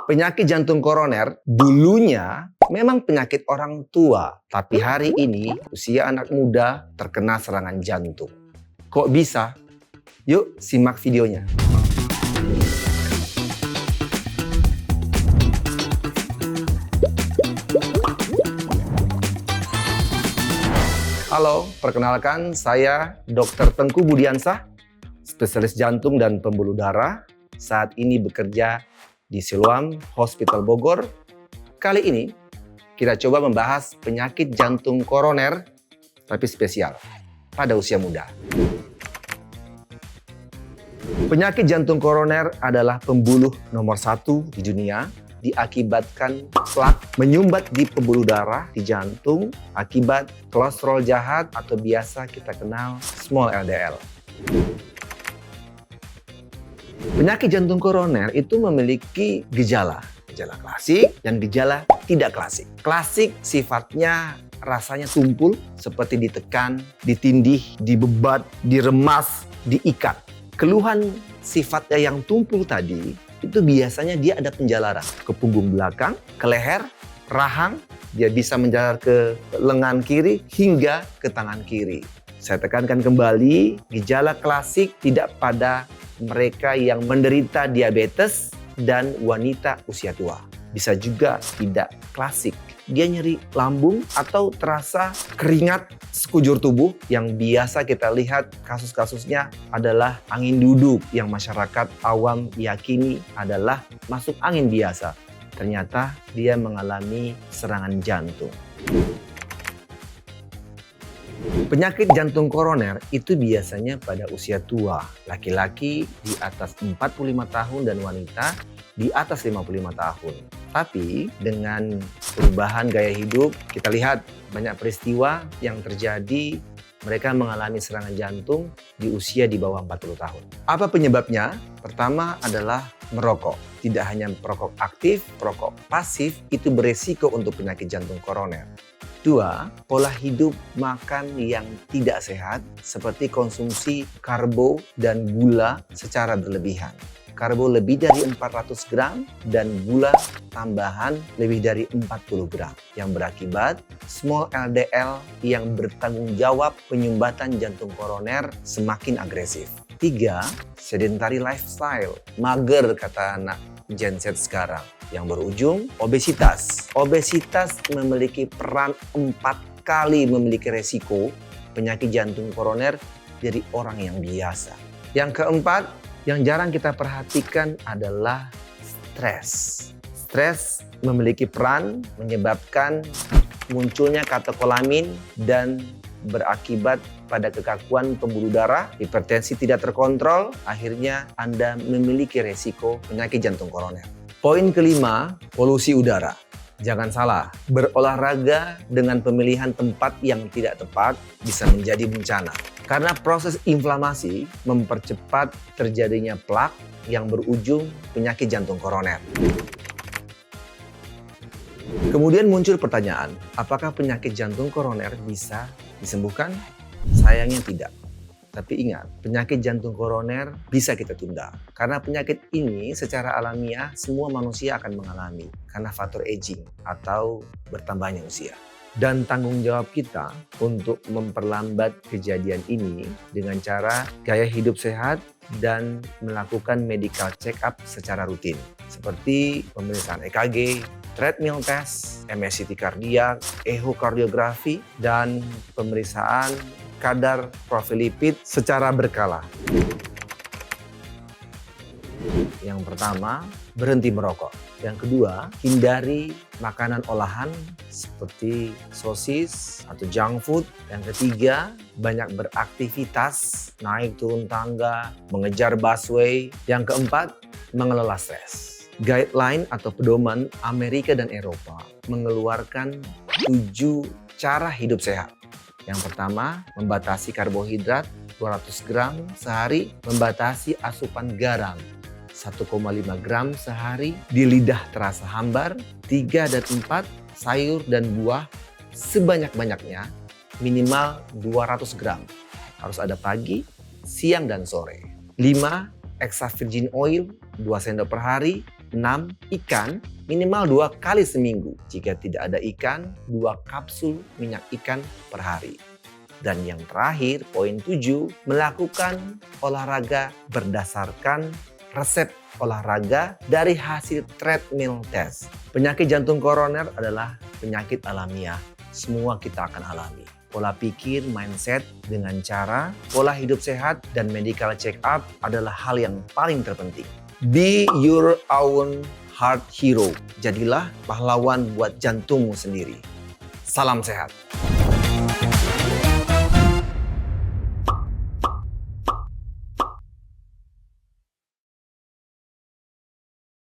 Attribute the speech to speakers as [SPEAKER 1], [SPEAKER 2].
[SPEAKER 1] Penyakit jantung koroner dulunya memang penyakit orang tua, tapi hari ini usia anak muda terkena serangan jantung. Kok bisa? Yuk simak videonya. Halo, perkenalkan saya Dr. Tengku Budiansah, spesialis jantung dan pembuluh darah. Saat ini bekerja di Siloam Hospital Bogor. Kali ini kita coba membahas penyakit jantung koroner tapi spesial pada usia muda. Penyakit jantung koroner adalah pembunuh nomor 1 di dunia, diakibatkan plak menyumbat di pembuluh darah di jantung akibat kolesterol jahat atau biasa kita kenal small LDL. Penyakit jantung koroner itu memiliki gejala klasik dan gejala tidak klasik. Klasik sifatnya rasanya tumpul seperti ditekan, ditindih, dibebat, diremas, diikat. Keluhan sifatnya yang tumpul tadi itu biasanya dia ada penjalaran ke punggung belakang, ke leher, rahang, dia bisa menjalar ke lengan kiri hingga ke tangan kiri. Saya tekankan kembali, gejala klasik tidak pada mereka yang menderita diabetes dan wanita usia tua. Bisa juga tidak klasik. Dia nyeri lambung atau terasa keringat sekujur tubuh yang biasa kita lihat kasus-kasusnya adalah angin duduk yang masyarakat awam yakini adalah masuk angin biasa. Ternyata dia mengalami serangan jantung. Penyakit jantung koroner itu biasanya pada usia tua. Laki-laki di atas 45 tahun dan wanita di atas 55 tahun. Tapi dengan perubahan gaya hidup, kita lihat banyak peristiwa yang terjadi, mereka mengalami serangan jantung di usia di bawah 40 tahun. Apa penyebabnya? Pertama adalah merokok. Tidak hanya perokok aktif, perokok pasif itu beresiko untuk penyakit jantung koroner. 2, pola hidup makan yang tidak sehat seperti konsumsi karbo dan gula secara berlebihan. Karbo lebih dari 400 gram dan gula tambahan lebih dari 40 gram yang berakibat small LDL yang bertanggung jawab penyumbatan jantung koroner semakin agresif. 3, sedentary lifestyle, mager kata anak Gen Z sekarang, yang berujung obesitas. Obesitas memiliki peran 4 kali memiliki resiko penyakit jantung koroner dari orang yang biasa. Yang keempat, yang jarang kita perhatikan adalah stres. Stres memiliki peran menyebabkan munculnya katekolamin dan berakibat pada kekakuan pembuluh darah, hipertensi tidak terkontrol, akhirnya Anda memiliki resiko penyakit jantung koroner. Poin kelima, polusi udara. Jangan salah, berolahraga dengan pemilihan tempat yang tidak tepat bisa menjadi bencana. Karena proses inflamasi mempercepat terjadinya plak yang berujung penyakit jantung koroner. Kemudian muncul pertanyaan, apakah penyakit jantung koroner bisa disembuhkan? Sayangnya tidak. Tapi ingat, penyakit jantung koroner bisa kita tunda. Karena penyakit ini secara alamiah semua manusia akan mengalami karena faktor aging atau bertambahnya usia. Dan tanggung jawab kita untuk memperlambat kejadian ini dengan cara gaya hidup sehat dan melakukan medical check-up secara rutin. Seperti pemeriksaan EKG, treadmill test, MSCT kardiak, ehokardiografi, dan pemeriksaan kadar profil lipid secara berkala. Yang pertama, berhenti merokok. Yang kedua, hindari makanan olahan seperti sosis atau junk food. Yang ketiga, banyak beraktivitas, naik turun tangga, mengejar busway. Yang keempat, mengelola stres. Guideline atau pedoman Amerika dan Eropa mengeluarkan 7 cara hidup sehat. Yang pertama, membatasi karbohidrat 200 gram sehari, membatasi asupan garam 1,5 gram sehari, di lidah terasa hambar. 3 dan 4, sayur dan buah sebanyak-banyaknya minimal 200 gram. Harus ada pagi, siang, dan sore. 5, extra virgin oil 2 sendok per hari. 6. Ikan minimal 2 kali seminggu. Jika tidak ada ikan, 2 kapsul minyak ikan per hari. Dan yang terakhir, poin 7, melakukan olahraga berdasarkan resep olahraga dari hasil treadmill test. Penyakit jantung koroner adalah penyakit alamiah. Semua kita akan alami. Pola pikir, mindset, dengan cara pola hidup sehat dan medical check up adalah hal yang paling terpenting. Be your own heart hero. Jadilah pahlawan buat jantungmu sendiri. Salam sehat.